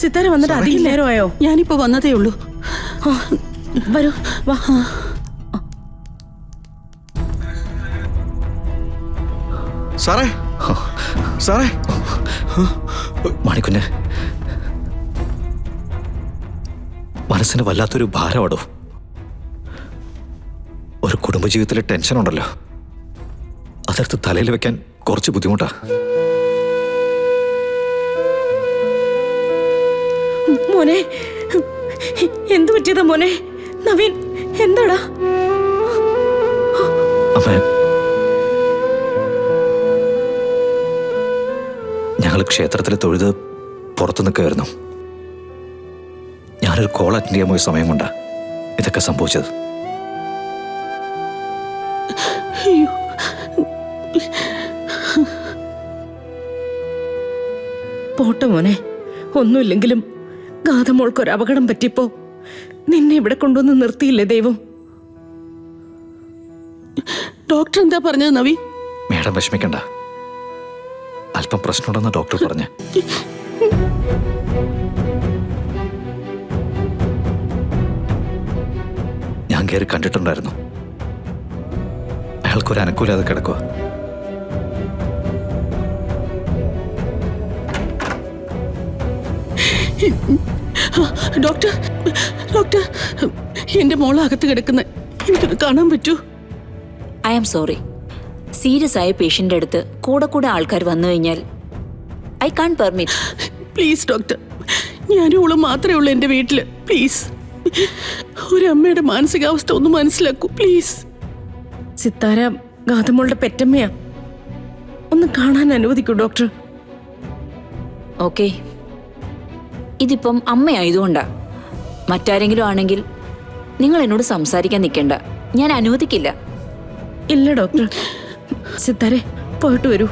സിത്താര വന്നിട്ട് അധികം നേരമായോ? ഞാനിപ്പോ വന്നതേ ഉള്ളൂ. വരൂ, വാ. സാറേ, സാറേ. മാണിക്കുഞ്ഞ്, മനസ്സിന് വല്ലാത്തൊരു ഭാരമാടോ. ഒരു കുടുംബജീവിതത്തിലെ ടെൻഷൻ ഉണ്ടല്ലോ, അതെടുത്ത് തലയിൽ വെക്കാൻ കുറച്ച് ബുദ്ധിമുട്ടാ. മോനെ, എന്തു പറ്റിയതാ മോനെ? നവീൻ, എന്താടാ? അമ്മേ, ഞങ്ങൾ ക്ഷേത്രത്തിൽ തൊഴുത് പുറത്തു നിൽക്കുകയായിരുന്നു. ഞാനൊരു കോൾ അറ്റൻഡ് ചെയ്യാൻ പോയ സമയം കൊണ്ടാ ഇതൊക്കെ സംഭവിച്ചത്. പോട്ടെ മോനെ, ഒന്നുമില്ലെങ്കിലും ഗാഥമോൾക്കൊരു അപകടം പറ്റിയപ്പോ നിന്നെ ഇവിടെ കൊണ്ടുവന്ന് നിർത്തിയില്ലേ ദൈവം? ഡോക്ടർ എന്താ പറഞ്ഞത് നവീൻ? മേഡം വിഷമിക്കണ്ട, അല്പം പ്രശ്നമുണ്ടെന്ന് ഡോക്ടർ പറഞ്ഞു. ഞാൻ കയറി കണ്ടിട്ടുണ്ടായിരുന്നു. അയാൾക്കൊരു അനുകൂലത കിടക്കുക. ഡോക്ടർ, ഡോക്ടർ, എന്റെ മോള് അകത്ത് കിടക്കുന്ന എനിക്കൊന്ന് കാണാൻ പറ്റൂ? I am sorry. സീരിയസ് ആയ പേഷ്യൻ്റെ അടുത്ത് കൂടെ കൂടെ ആൾക്കാർ വന്നു കഴിഞ്ഞാൽ I can permit. Please doctor, ഞാനും ഓള് മാത്രമേ ഉള്ളൂ എൻ്റെ വീട്ടിൽ. പ്ലീസ്, ഒരമ്മയുടെ മാനസികാവസ്ഥ ഒന്ന് മനസ്സിലാക്കൂ പ്ലീസ്. സിത്താര ഗാഥമോളുടെ പെറ്റമ്മയാ, ഒന്ന് കാണാൻ അനുവദിക്കൂ ഡോക്ടർ. ഓക്കെ, ഇതിപ്പം അമ്മയായതുകൊണ്ടാ. മറ്റാരെങ്കിലും ആണെങ്കിൽ നിങ്ങൾ എന്നോട് സംസാരിക്കാൻ നിൽക്കേണ്ട, ഞാൻ അനുവദിക്കില്ല. ഇല്ല ഡോക്ടർ. സിത്താരെ, പോയിട്ട് വരൂ.